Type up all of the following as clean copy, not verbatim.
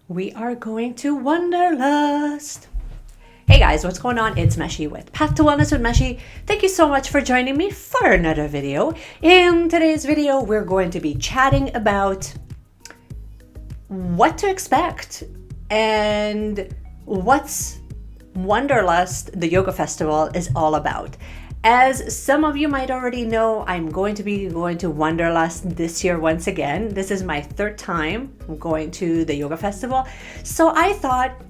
We are going to Wanderlust. Hey guys, what's going on? It's Meshi with Path to Wellness with Meshi. Thank you so much for joining me for another video. In today's video, we're going to be chatting about what to expect and what's Wanderlust, the yoga festival, is all about. As some of you might already know, I'm going to be going to Wanderlust this year once again. This is my third time going to the yoga festival. So I thought,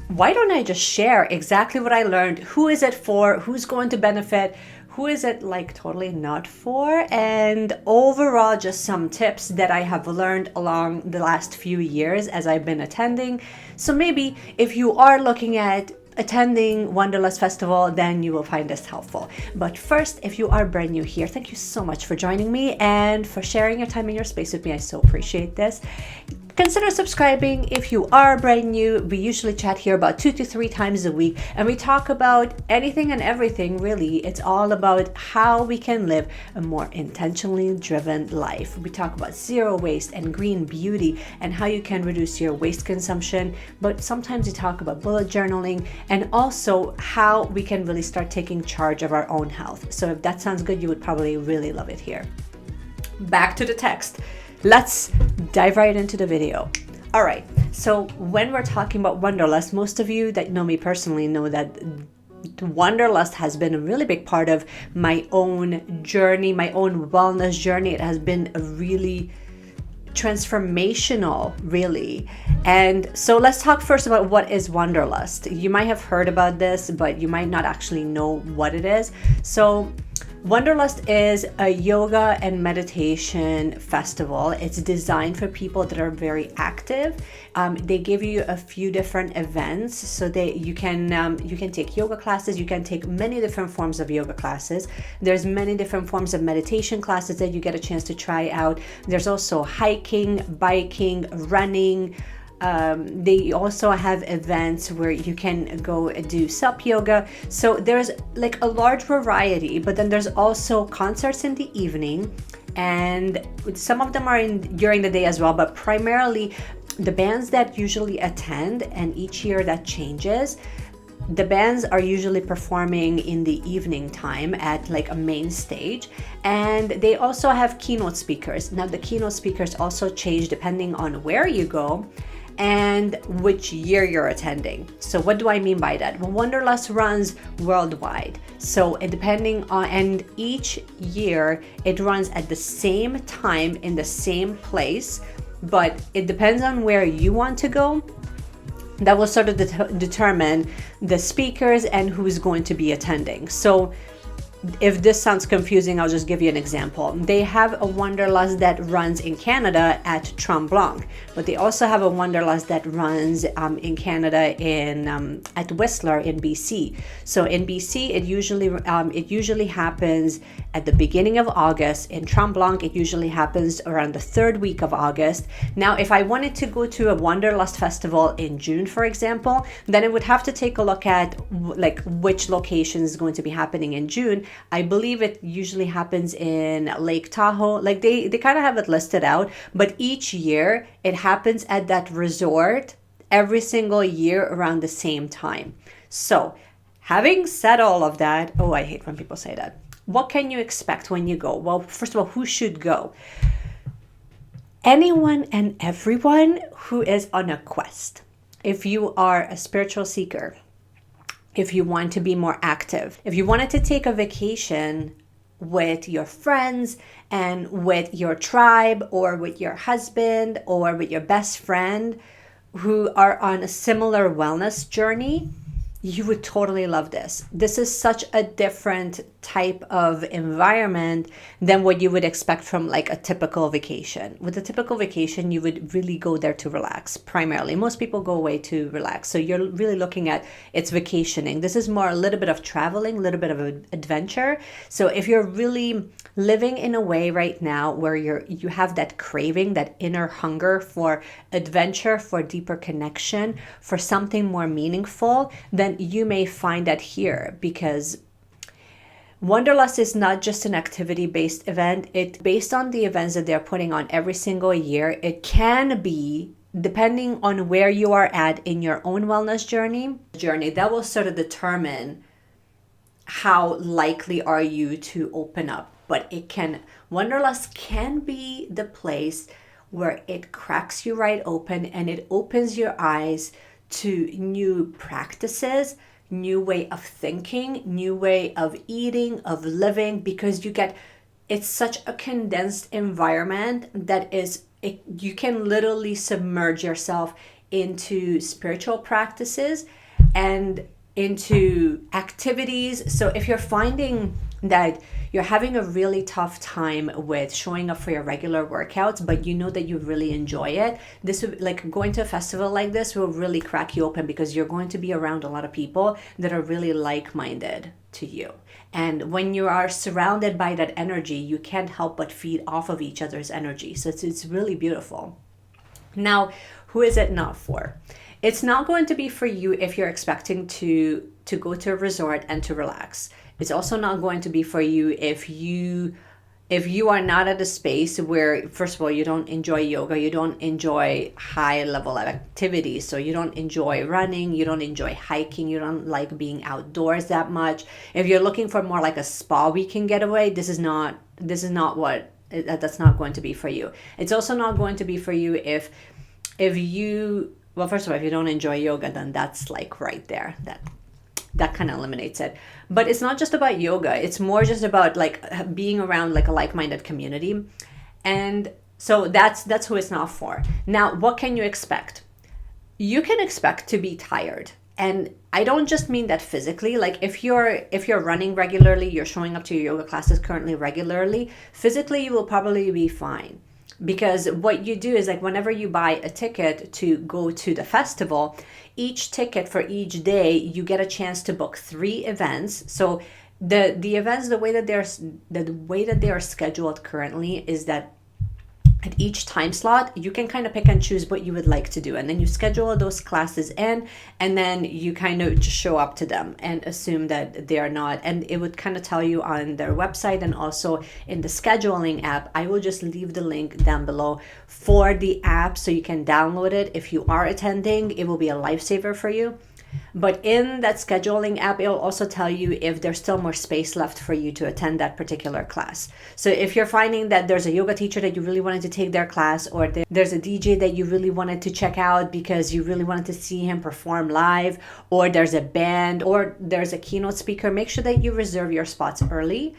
why don't I just share exactly what I learned? Who is it for? Who's going to benefit? Who is it like totally not for? And overall, just some tips that I have learned along the last few years as I've been attending. So maybe if you are looking at attending Wanderlust Festival, then you will find this helpful. But first, if you are brand new here, thank you so much for joining me and for sharing your time and your space with me. I so appreciate this. Consider subscribing if you are brand new. We usually chat here about 2 to 3 times a week, and we talk about anything and everything, really. It's all about how we can live a more intentionally driven life. We talk about zero waste and green beauty and how you can reduce your waste consumption, but sometimes we talk about bullet journaling and also how we can really start taking charge of our own health. So if that sounds good, you would probably really love it here. Back to the text. Let's dive right into the video. All right, so when we're talking about Wanderlust, most of you that know me personally know that Wanderlust has been a really big part of my own journey, my own wellness journey. It has been a really transformational, really. And so let's talk first about what is Wanderlust. You might have heard about this, but you might not actually know what it is. So Wanderlust is a yoga and meditation festival. It's designed for people that are very active. They give you a few different events, so you can take yoga classes. You can take many different forms of yoga classes. There's many different forms of meditation classes that you get a chance to try out. There's also hiking, biking, running. They also have events where you can go do sup yoga. So there's like a large variety, but then there's also concerts in the evening, and some of them are during the day as well, but primarily the bands that usually attend, and each year that changes. The bands are usually performing in the evening time at like a main stage, and they also have keynote speakers. Now the keynote speakers also change depending on where you go and which year you're attending. So what do I mean by that? Well, Wanderlust runs worldwide. So and each year it runs at the same time in the same place, but it depends on where you want to go. That will sort of determine the speakers and who's going to be attending. So if this sounds confusing, I'll just give you an example. They have a Wanderlust that runs in Canada at Tremblant, but they also have a Wanderlust that runs in Canada at Whistler in BC. So in BC, it usually happens at the beginning of August. In Tremblant, it usually happens around the 3rd week of August. Now, if I wanted to go to a Wanderlust festival in June, for example, then I would have to take a look at like which location is going to be happening in June. I believe it usually happens in Lake Tahoe. Like they kind of have it listed out, but each year it happens at that resort every single year around the same time. So having said all of that, oh, I hate when people say that. What can you expect when you go? Well, first of all, who should go? Anyone and everyone who is on a quest. If you are a spiritual seeker, if you want to be more active, if you wanted to take a vacation with your friends and with your tribe or with your husband or with your best friend who are on a similar wellness journey, you would totally love this. This is such a different type of environment than what you would expect from like a typical vacation. With a typical vacation, you would really go there to relax primarily. Most people go away to relax. So you're really looking at it's vacationing. This is more a little bit of traveling, a little bit of an adventure. So if you're really living in a way right now where you have that craving, that inner hunger for adventure, for deeper connection, for something more meaningful, then you may find that here, because Wanderlust is not just an activity-based event. It's based on the events that they're putting on every single year. It can be depending on where you are at in your own wellness journey, that will sort of determine how likely are you to open up. But Wanderlust can be the place where it cracks you right open and it opens your eyes to new practices, new way of thinking, new way of eating, of living, because it's such a condensed environment that you can literally submerge yourself into spiritual practices and into activities. So if you're finding that you're having a really tough time with showing up for your regular workouts, but you know that you really enjoy it, this would, like, going to a festival like this will really crack you open, because you're going to be around a lot of people that are really like-minded to you. And when you are surrounded by that energy, you can't help but feed off of each other's energy. So it's really beautiful. Now, who is it not for? It's not going to be for you if you're expecting to go to a resort and to relax. It's also not going to be for you if you are not at a space where, first of all, you don't enjoy yoga, you don't enjoy high level of activities, so you don't enjoy running, you don't enjoy hiking, you don't like being outdoors that much. If you're looking for more like a spa weekend getaway, that's not going to be for you. It's also not going to be for you if you, well, first of all, if you don't enjoy yoga, then that's like right there. That kind of eliminates it. But it's not just about yoga. It's more just about like being around like a like-minded community. And so that's who it's not for. Now, what can you expect? You can expect to be tired. And I don't just mean that physically. Like if you're running regularly, you're showing up to your yoga classes currently regularly, physically you will probably be fine. Because what you do is, like, whenever you buy a ticket to go to the festival, each ticket for each day, you get a chance to book 3 events. So the events, the way that they are scheduled currently is that at each time slot, you can kind of pick and choose what you would like to do. And then you schedule those classes in, and then you kind of just show up to them and assume that they are not. And it would kind of tell you on their website and also in the scheduling app. I will just leave the link down below for the app so you can download it. If you are attending, it will be a lifesaver for you. But in that scheduling app, it'll also tell you if there's still more space left for you to attend that particular class. So if you're finding that there's a yoga teacher that you really wanted to take their class, or there's a DJ that you really wanted to check out because you really wanted to see him perform live, or there's a band, or there's a keynote speaker, make sure that you reserve your spots early.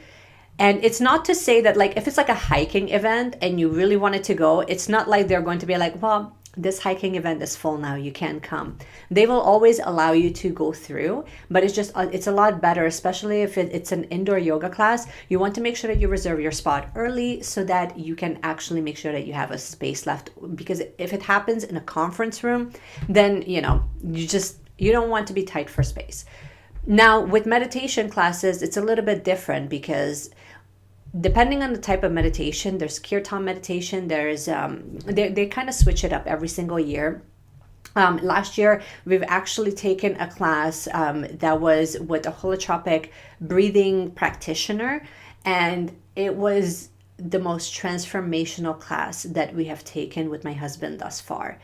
And it's not to say that, like, if it's like a hiking event and you really wanted to go, it's not like they're going to be like, well, this hiking event is full now, you can't come. They will always allow you to go through, but it's a lot better, especially if it's an indoor yoga class. You want to make sure that you reserve your spot early so that you can actually make sure that you have a space left. Because if it happens in a conference room, then, you don't want to be tight for space. Now, with meditation classes, it's a little bit different, because depending on the type of meditation, there's kirtan meditation, there's they kind of switch it up every single year. Last year, we've actually taken a class that was with a holotropic breathing practitioner, and it was the most transformational class that we have taken with my husband thus far.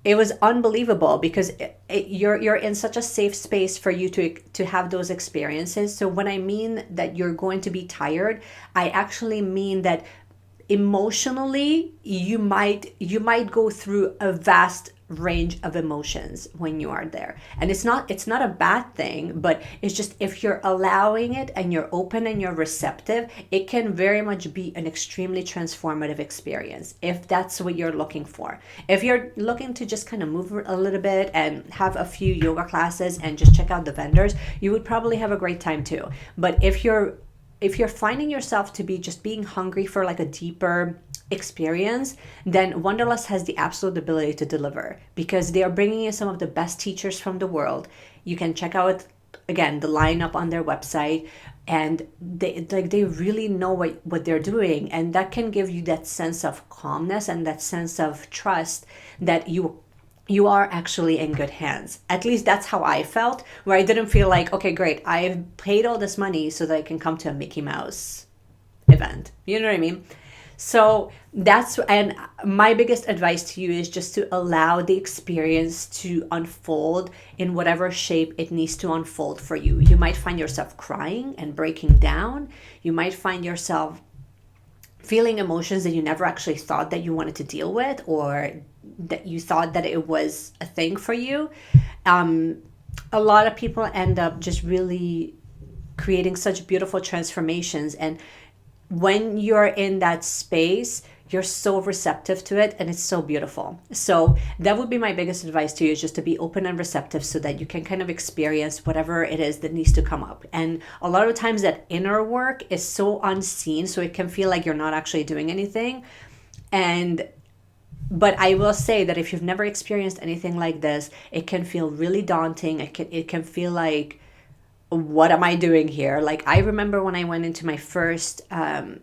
It was unbelievable, because you're in such a safe space for you to have those experiences. So when I mean that you're going to be tired, I actually mean that emotionally you might go through a vast range of emotions when you are there. And it's not a bad thing, but it's just, if you're allowing it and you're open and you're receptive, it can very much be an extremely transformative experience, if that's what you're looking for. If you're looking to just kind of move a little bit and have a few yoga classes and just check out the vendors, you would probably have a great time too. But if you're finding yourself to be just being hungry for like a deeper experience, then Wanderlust has the absolute ability to deliver, because they are bringing in some of the best teachers from the world. You can check out, again, the lineup on their website, and they really know what they're doing, and that can give you that sense of calmness and that sense of trust that you are actually in good hands. At least that's how I felt, where I didn't feel like, okay, great, I've paid all this money so that I can come to a Mickey Mouse event. You know what I mean? So and my biggest advice to you is just to allow the experience to unfold in whatever shape it needs to unfold for you. You might find yourself crying and breaking down. You might find yourself feeling emotions that you never actually thought that you wanted to deal with, or that you thought that it was a thing for you. A lot of people end up just really creating such beautiful transformations, and when you're in that space, you're so receptive to it, and it's so beautiful. So that would be my biggest advice to you, is just to be open and receptive so that you can kind of experience whatever it is that needs to come up. And a lot of times that inner work is so unseen, so it can feel like you're not actually doing anything. But I will say that if you've never experienced anything like this, it can feel really daunting. It can feel like, what am I doing here? Like, I remember when I went into my first, I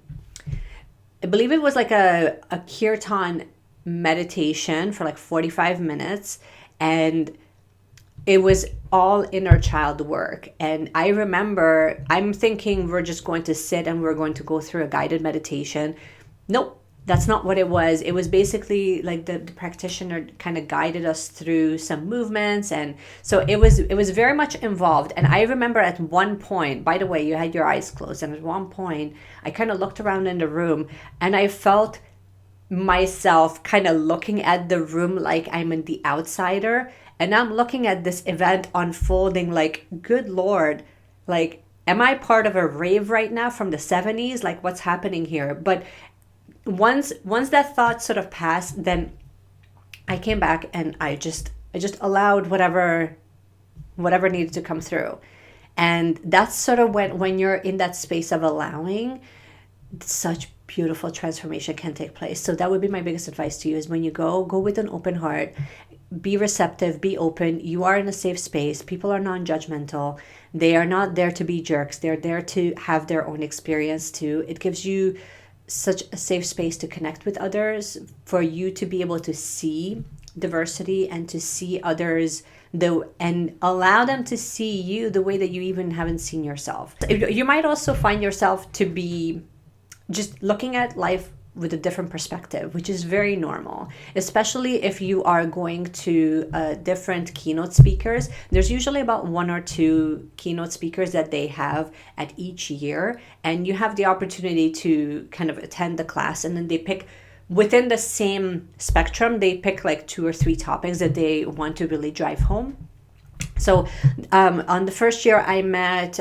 believe it was like a kirtan meditation for like 45 minutes. And it was all inner child work. And I remember I'm thinking we're just going to sit and we're going to go through a guided meditation. Nope. That's not what it was. It was basically like the practitioner kind of guided us through some movements. And so it was very much involved. And I remember at one point, by the way, you had your eyes closed. And at one point, I kind of looked around in the room and I felt myself kind of looking at the room like I'm in the outsider. And I'm looking at this event unfolding like, good Lord, like, am I part of a rave right now from the 70s? Like, what's happening here? But once that thought sort of passed, then I came back and I just allowed whatever needed to come through. And that's sort of when you're in that space of allowing, such beautiful transformation can take place. So that would be my biggest advice to you, is when you go with an open heart, be receptive, be open. You are in a safe space. People are non-judgmental. They are not there to be jerks. They're there to have their own experience too. It gives you such a safe space to connect with others, for you to be able to see diversity and to see others and allow them to see you the way that you even haven't seen yourself. You might also find yourself to be just looking at life with a different perspective, which is very normal, especially if you are going to different keynote speakers. There's usually about 1 or 2 keynote speakers that they have at each year, and you have the opportunity to kind of attend the class, and then they pick within the same spectrum, they pick like 2 or 3 topics that they want to really drive home. So on the first year, I met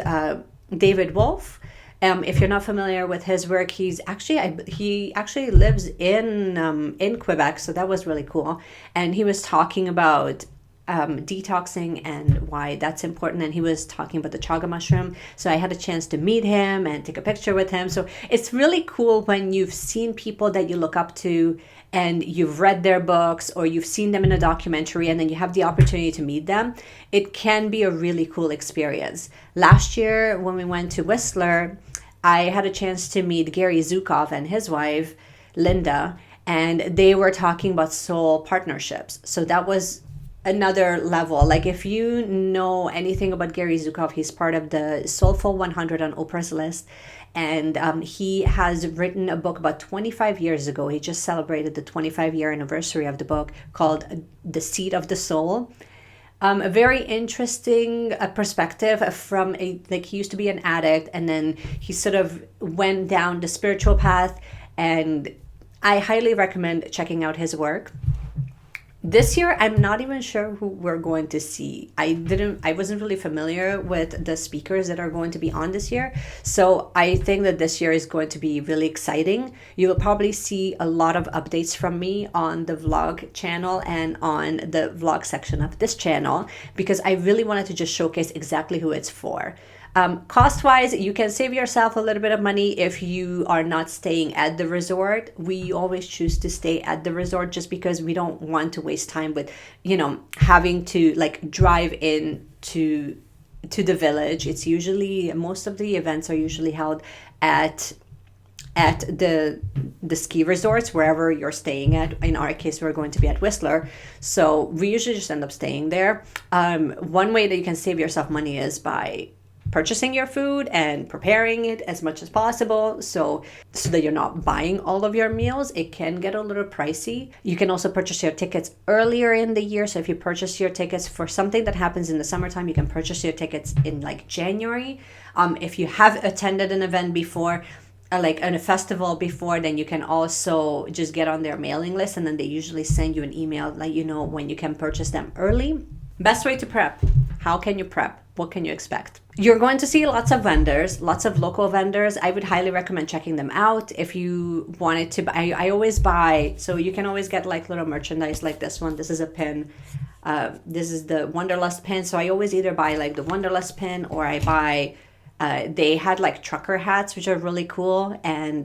David Wolf. If you're not familiar with his work, he actually lives in Quebec, so that was really cool. And he was talking about detoxing and why that's important, and he was talking about the chaga mushroom. So I had a chance to meet him and take a picture with him. So it's really cool when you've seen people that you look up to and you've read their books or you've seen them in a documentary, and then you have the opportunity to meet them. It can be a really cool experience. Last year when we went to Whistler, I had a chance to meet Gary Zukov and his wife, Linda, and they were talking about soul partnerships. So that was another level. Like, if you know anything about Gary Zukov, he's part of the Soulful 100 on Oprah's list. And he has written a book about 25 years ago. He just celebrated the 25-year anniversary of the book, called The Seed of the Soul. A very interesting perspective from he used to be an addict, and then he sort of went down the spiritual path, and I highly recommend checking out his work. This year, I'm not even sure who we're going to see. I wasn't really familiar with the speakers that are going to be on this year. So I think that this year is going to be really exciting. You will probably see a lot of updates from me on the vlog channel and on the vlog section of this channel, because I really wanted to just showcase exactly who it's for. Cost-wise, you can save yourself a little bit of money if you are not staying at the resort. We always choose to stay at the resort just because we don't want to waste time with, having to like drive in to the village. It's usually, most of the events are usually held at the ski resorts, wherever you're staying at. In our case, we're going to be at Whistler, so we usually just end up staying there. One way that you can save yourself money is by purchasing your food and preparing it as much as possible, so that you're not buying all of your meals. It can get a little pricey. You can also purchase your tickets earlier in the year. So if you purchase your tickets for something that happens in the summertime, you can purchase your tickets in like January. If you have attended an event before, like in a festival before, then you can also just get on their mailing list, and then they usually send you an email let you know when you can purchase them early. Best way to prep. How can you prep? What can you expect? You're going to see lots of vendors, lots of local vendors. I would highly recommend checking them out. If you wanted to buy, I always buy, so you can always get like little merchandise like this one. This is a pin. This is the Wanderlust pin. So I always either buy like the Wanderlust pin, or I buy, they had like trucker hats, which are really cool. And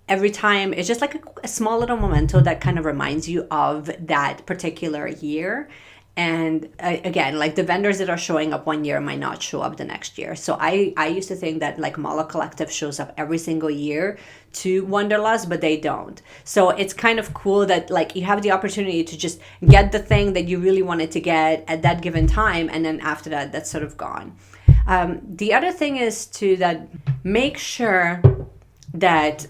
every time it's just like a small little memento that kind of reminds you of that particular year. And again, like the vendors that are showing up one year might not show up the next year. So I used to think that like Mala Collective shows up every single year to Wanderlust, but they don't. So it's kind of cool that like you have the opportunity to just get the thing that you really wanted to get at that given time, and then after that, that's sort of gone. The other thing is to that make sure that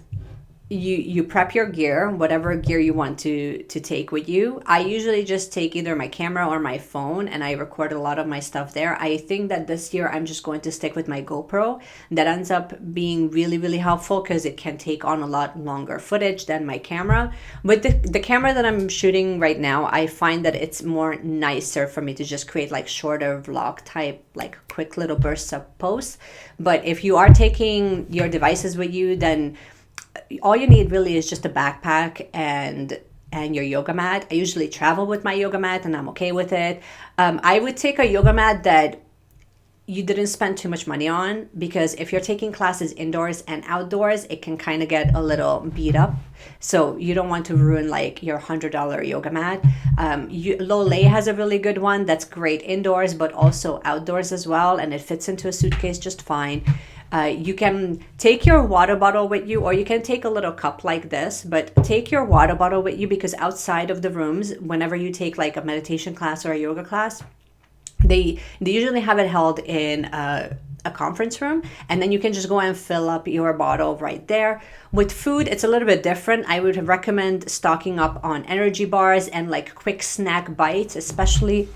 you prep your gear, whatever gear you want to take with you. I usually just take either my camera or my phone, and I record a lot of my stuff there. I think that this year I'm just going to stick with my GoPro. That ends up being really, really helpful because it can take on a lot longer footage than my camera. With the camera that I'm shooting right now, I find that it's more nicer for me to just create like shorter vlog type, like quick little bursts of posts. But if you are taking your devices with you, then all you need really is just a backpack and your yoga mat. I usually travel with my yoga mat, and I'm okay with it. I would take a yoga mat that you didn't spend too much money on, because if you're taking classes indoors and outdoors, it can kind of get a little beat up. So you don't want to ruin like your $100 yoga mat. Lolé has a really good one that's great indoors, but also outdoors as well, and it fits into a suitcase just fine. You can take your water bottle with you, or you can take a little cup like this, but take your water bottle with you, because outside of the rooms, whenever you take like a meditation class or a yoga class, they usually have it held in a conference room, and then you can just go and fill up your bottle right there. With food, it's a little bit different. I would recommend stocking up on energy bars and like quick snack bites, especially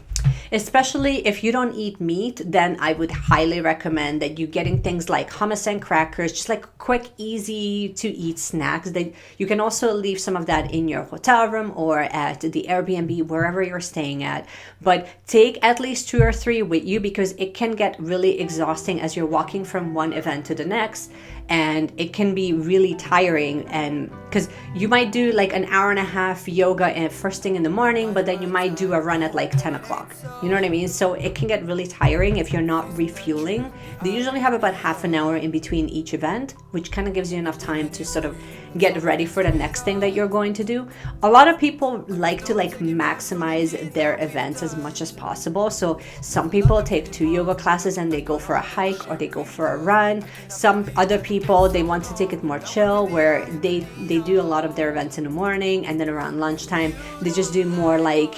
if you don't eat meat. Then I would highly recommend that you getting things like hummus and crackers, just like quick, easy to eat snacks. That you can also leave some of that in your hotel room or at the Airbnb, wherever you're staying at. But take at least 2 or 3 with you, because it can get really exhausting as you're walking from one event to the next, and it can be really tiring. And because you might do like an hour and a half yoga and first thing in the morning, but then you might do a run at like 10 o'clock. You know what I mean? So it can get really tiring if you're not refueling. They usually have about half an hour in between each event, which kind of gives you enough time to sort of get ready for the next thing that you're going to do. A lot of people like to like maximize their events as much as possible. So some people take 2 yoga classes and they go for a hike or they go for a run. Some other people, they want to take it more chill, where they do a lot of their events in the morning, and then around lunchtime they just do more like,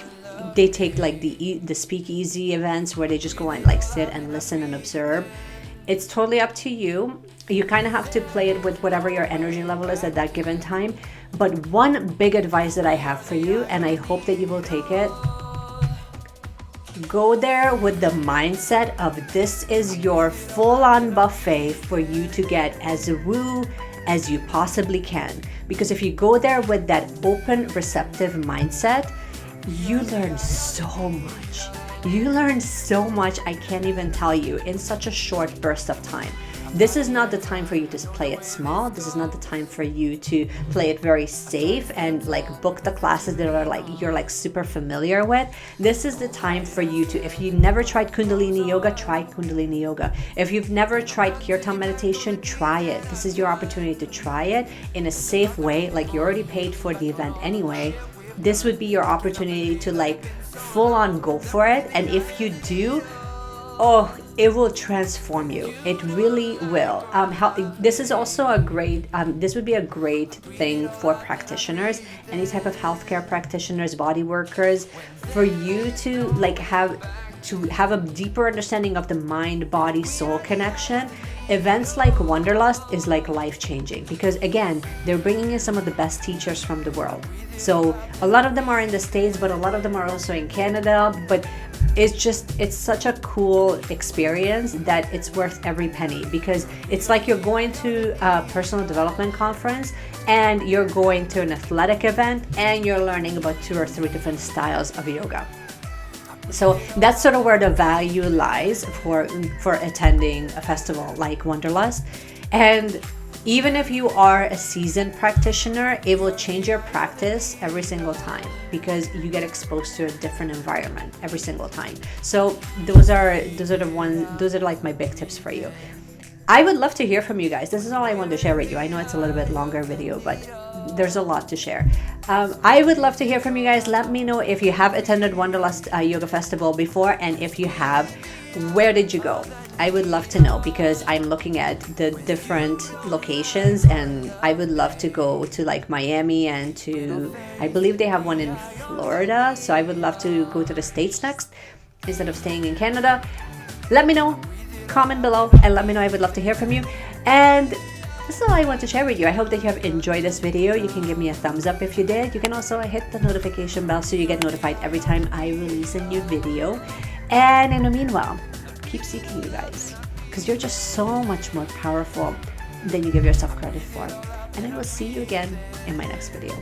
they take like the speakeasy events where they just go and like sit and listen and observe. It's totally up to you. You kind of have to play it with whatever your energy level is at that given time. But one big advice that I have for you, and I hope that you will take it, go there with the mindset of this is your full-on buffet for you to get as woo as you possibly can. Because if you go there with that open, receptive mindset, you learn so much. You learn so much, I can't even tell you, in such a short burst of time. This is not the time for you to play it small. This is not the time for you to play it very safe and like book the classes that are like you're like super familiar with. This is the time for you to, if you've never tried Kundalini yoga, try Kundalini yoga. If you've never tried kirtan meditation, try it. This is your opportunity to try it in a safe way. Like you already paid for the event anyway. This would be your opportunity to like full on go for it. And if you do, oh, it will transform you. It really will. This is also a great, this would be a great thing for practitioners, any type of healthcare practitioners, body workers, for you to like have to have a deeper understanding of the mind, body, soul connection, events like Wanderlust is like life-changing, because again, they're bringing in some of the best teachers from the world. So a lot of them are in the States, but a lot of them are also in Canada. But it's such a cool experience that it's worth every penny, because it's like you're going to a personal development conference and you're going to an athletic event and you're learning about 2 or 3 different styles of yoga. So that's sort of where the value lies for attending a festival like Wanderlust. And even if you are a seasoned practitioner, it will change your practice every single time, because you get exposed to a different environment every single time. So those are like my big tips for you. I would love to hear from you guys. This is all I wanted to share with you. I know it's a little bit longer video, but there's a lot to share. I would love to hear from you guys. Let me know if you have attended Wanderlust Yoga Festival before, and if you have, where did you go? I would love to know, because I'm looking at the different locations and I would love to go to like Miami and to, I believe they have one in Florida. So I would love to go to the States next instead of staying in Canada. Let me know, comment below and let me know. I would love to hear from you. And that's all I want to share with you. I hope that you have enjoyed this video. You can give me a thumbs up if you did. You can also hit the notification bell so you get notified every time I release a new video. And in the meanwhile, keep seeking, you guys, because you're just so much more powerful than you give yourself credit for. And I will see you again in my next video.